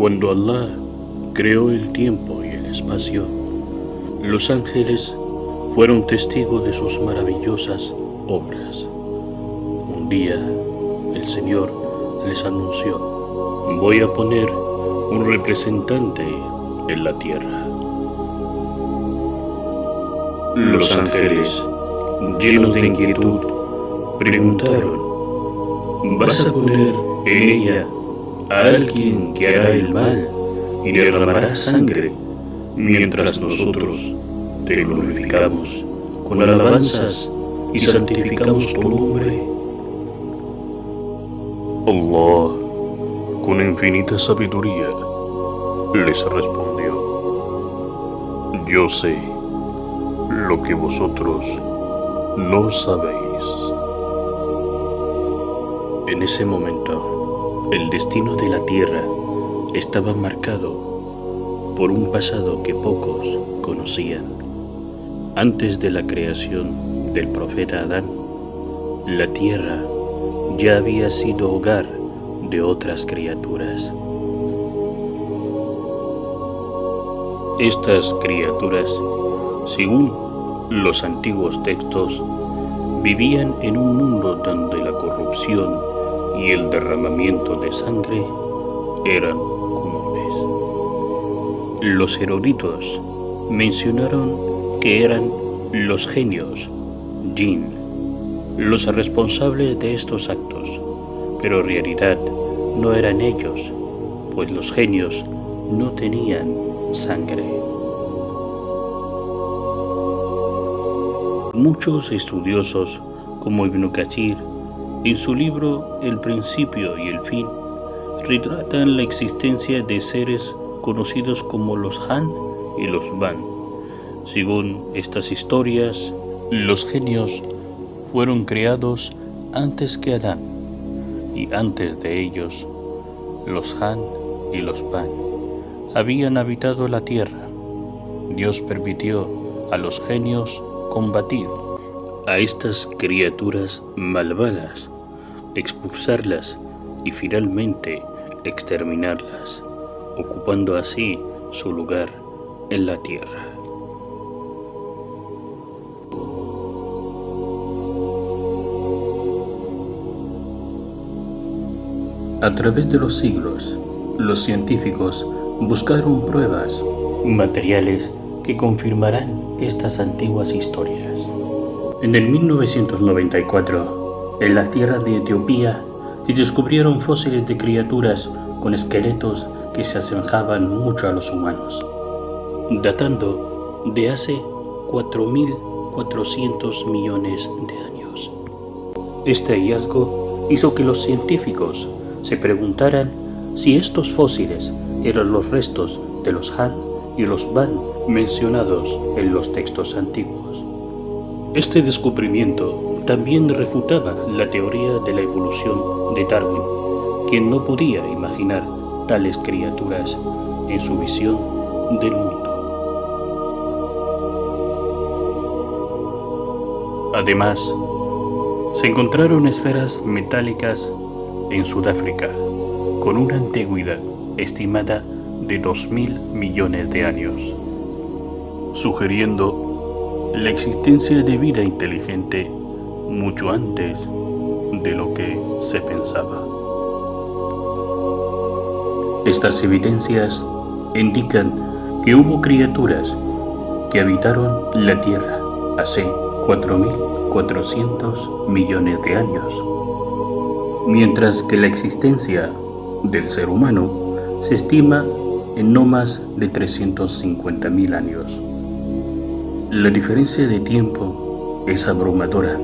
Cuando Allah creó el tiempo y el espacio, los ángeles fueron testigos de sus maravillosas obras. Un día, el Señor les anunció: voy a poner un representante en la tierra. Los ángeles, llenos de inquietud, preguntaron: ¿vas a poner en ella a alguien que hará el mal y derramará sangre, mientras nosotros te glorificamos con alabanzas y santificamos tu nombre? Allah, con infinita sabiduría, les respondió: yo sé lo que vosotros no sabéis. En ese momento, el destino de la tierra estaba marcado por un pasado que pocos conocían. Antes de la creación del profeta Adán, la tierra ya había sido hogar de otras criaturas. Estas criaturas, según los antiguos textos, vivían en un mundo donde la corrupción y el derramamiento de sangre eran comunes. Los eruditos mencionaron que eran los genios, jinn, los responsables de estos actos, pero en realidad no eran ellos, pues los genios no tenían sangre. Muchos estudiosos, como Ibn Kathir, en su libro El principio y el fin, retratan la existencia de seres conocidos como los Han y los Ban. Según estas historias, los genios fueron creados antes que Adán, y antes de ellos, los Han y los Ban habían habitado la tierra. Dios permitió a los genios combatir a estas criaturas malvadas, expulsarlas y finalmente exterminarlas, ocupando así su lugar en la tierra. A través de los siglos, los científicos buscaron pruebas materiales que confirmarán estas antiguas historias. En el 1994, en la tierra de Etiopía, se descubrieron fósiles de criaturas con esqueletos que se asemejaban mucho a los humanos, datando de hace 4.400 millones de años. Este hallazgo hizo que los científicos se preguntaran si estos fósiles eran los restos de los Han y los Ban mencionados en los textos antiguos. Este descubrimiento también refutaba la teoría de la evolución de Darwin, quien no podía imaginar tales criaturas en su visión del mundo. Además, se encontraron esferas metálicas en Sudáfrica, con una antigüedad estimada de 2.000 millones de años, sugiriendo la existencia de vida inteligente mucho antes de lo que se pensaba. Estas evidencias indican que hubo criaturas que habitaron la Tierra hace 4.400 millones de años, mientras que la existencia del ser humano se estima en no más de 350.000 años. La diferencia de tiempo es abrumadora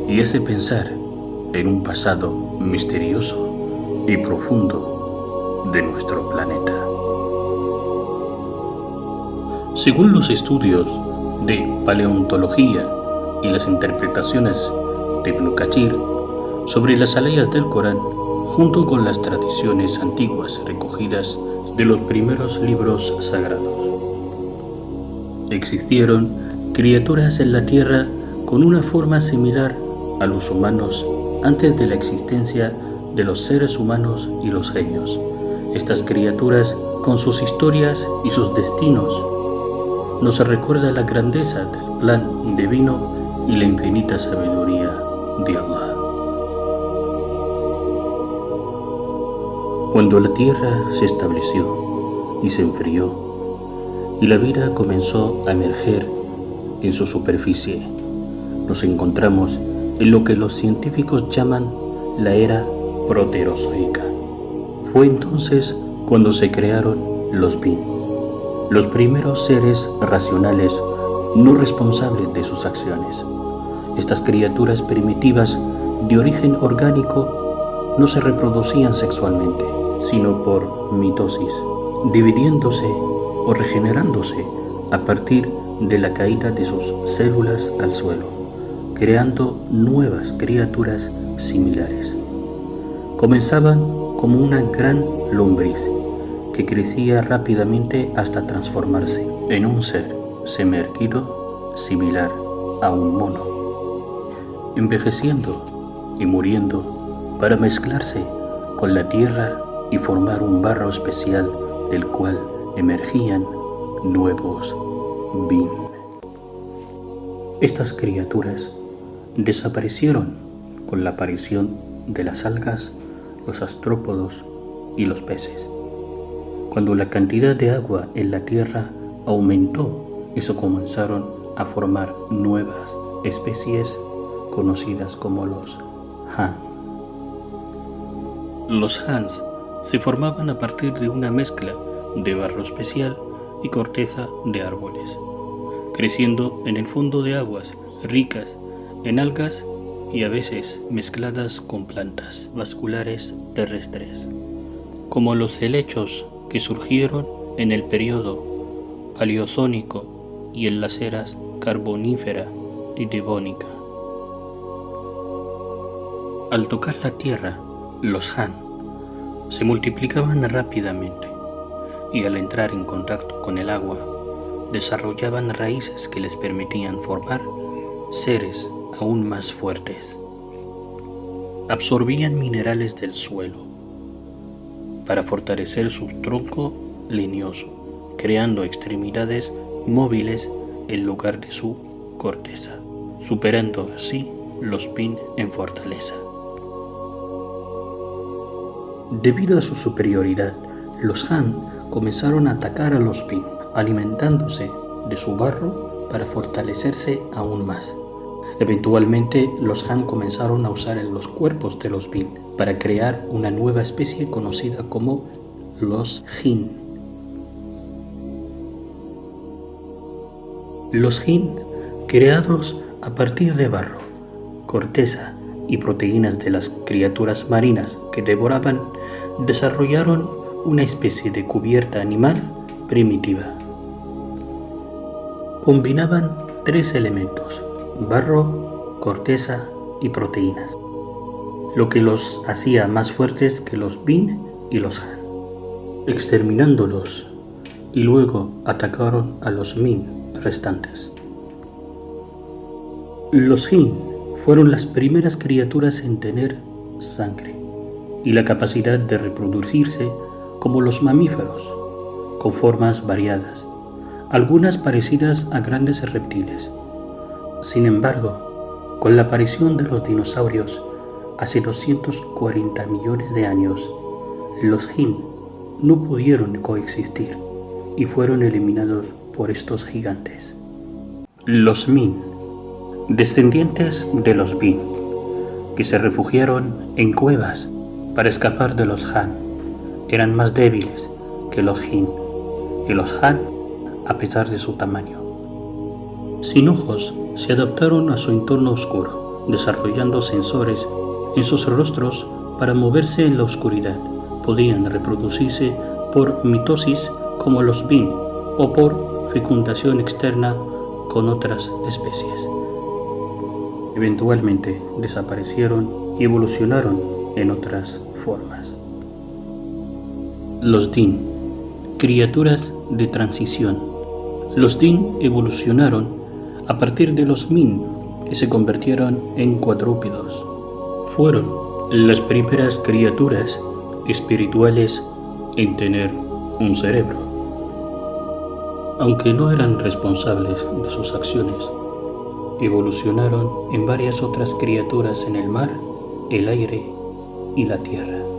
y hace pensar en un pasado misterioso y profundo de nuestro planeta. Según los estudios de paleontología y las interpretaciones de Ibn Kathir sobre las alayas del Corán, junto con las tradiciones antiguas recogidas de los primeros libros sagrados, existieron criaturas en la tierra con una forma similar a los humanos antes de la existencia de los seres humanos y los genios, Estas criaturas, con sus historias y sus destinos, nos recuerda la grandeza del plan divino y la infinita sabiduría de Allah. Cuando la tierra se estableció y se enfrió, y la vida comenzó a emerger en su superficie, nos encontramos en lo que los científicos llaman la era proterozoica. Fue entonces cuando se crearon los Bin, los primeros seres racionales no responsables de sus acciones. Estas criaturas primitivas de origen orgánico no se reproducían sexualmente, sino por mitosis, dividiéndose o regenerándose a partir de la caída de sus células al suelo, creando nuevas criaturas similares. Comenzaban como una gran lombriz que crecía rápidamente hasta transformarse en un ser semi-erguido similar a un mono, envejeciendo y muriendo para mezclarse con la tierra y formar un barro especial del cual emergían nuevos Bin. Estas criaturas desaparecieron con la aparición de las algas, los astrópodos y los peces. Cuando la cantidad de agua en la tierra aumentó, eso comenzaron a formar nuevas especies conocidas como los Han. Los Hans se formaban a partir de una mezcla de barro especial y corteza de árboles, creciendo en el fondo de aguas ricas en algas y a veces mezcladas con plantas vasculares terrestres, como los helechos que surgieron en el período paleozónico y en las eras carbonífera y devónica. Al tocar la tierra, los Han se multiplicaban rápidamente y al entrar en contacto con el agua, desarrollaban raíces que les permitían formar seres aún más fuertes. Absorbían minerales del suelo para fortalecer su tronco leñoso, creando extremidades móviles en lugar de su corteza, superando así los Bin en fortaleza. Debido a su superioridad, los Han comenzaron a atacar a los Bin, alimentándose de su barro para fortalecerse aún más. Eventualmente, los Han comenzaron a usar los cuerpos de los Bin para crear una nueva especie conocida como los Jin. Los Jin, creados a partir de barro, corteza y proteínas de las criaturas marinas que devoraban, desarrollaron una especie de cubierta animal primitiva. Combinaban tres elementos: barro, corteza y proteínas, lo que los hacía más fuertes que los Bin y los Han. Exterminándolos, y luego atacaron a los Min restantes. Los Jin fueron las primeras criaturas en tener sangre y la capacidad de reproducirse como los mamíferos, con formas variadas, algunas parecidas a grandes reptiles. Sin embargo, con la aparición de los dinosaurios hace 240 millones de años, los Jin no pudieron coexistir y fueron eliminados por estos gigantes. Los Min, descendientes de los Bin, que se refugiaron en cuevas para escapar de los Han, eran más débiles que los Jin y los Han a pesar de su tamaño. Sin ojos, se adaptaron a su entorno oscuro, desarrollando sensores en sus rostros para moverse en la oscuridad. Podían reproducirse por mitosis como los Bin o por fecundación externa con otras especies. Eventualmente desaparecieron y evolucionaron en otras formas. Los Din, criaturas de transición. Los Din evolucionaron a partir de los Min, que se convirtieron en cuadrúpedos. Fueron las primeras criaturas espirituales en tener un cerebro. Aunque no eran responsables de sus acciones, evolucionaron en varias otras criaturas en el mar, el aire y la tierra.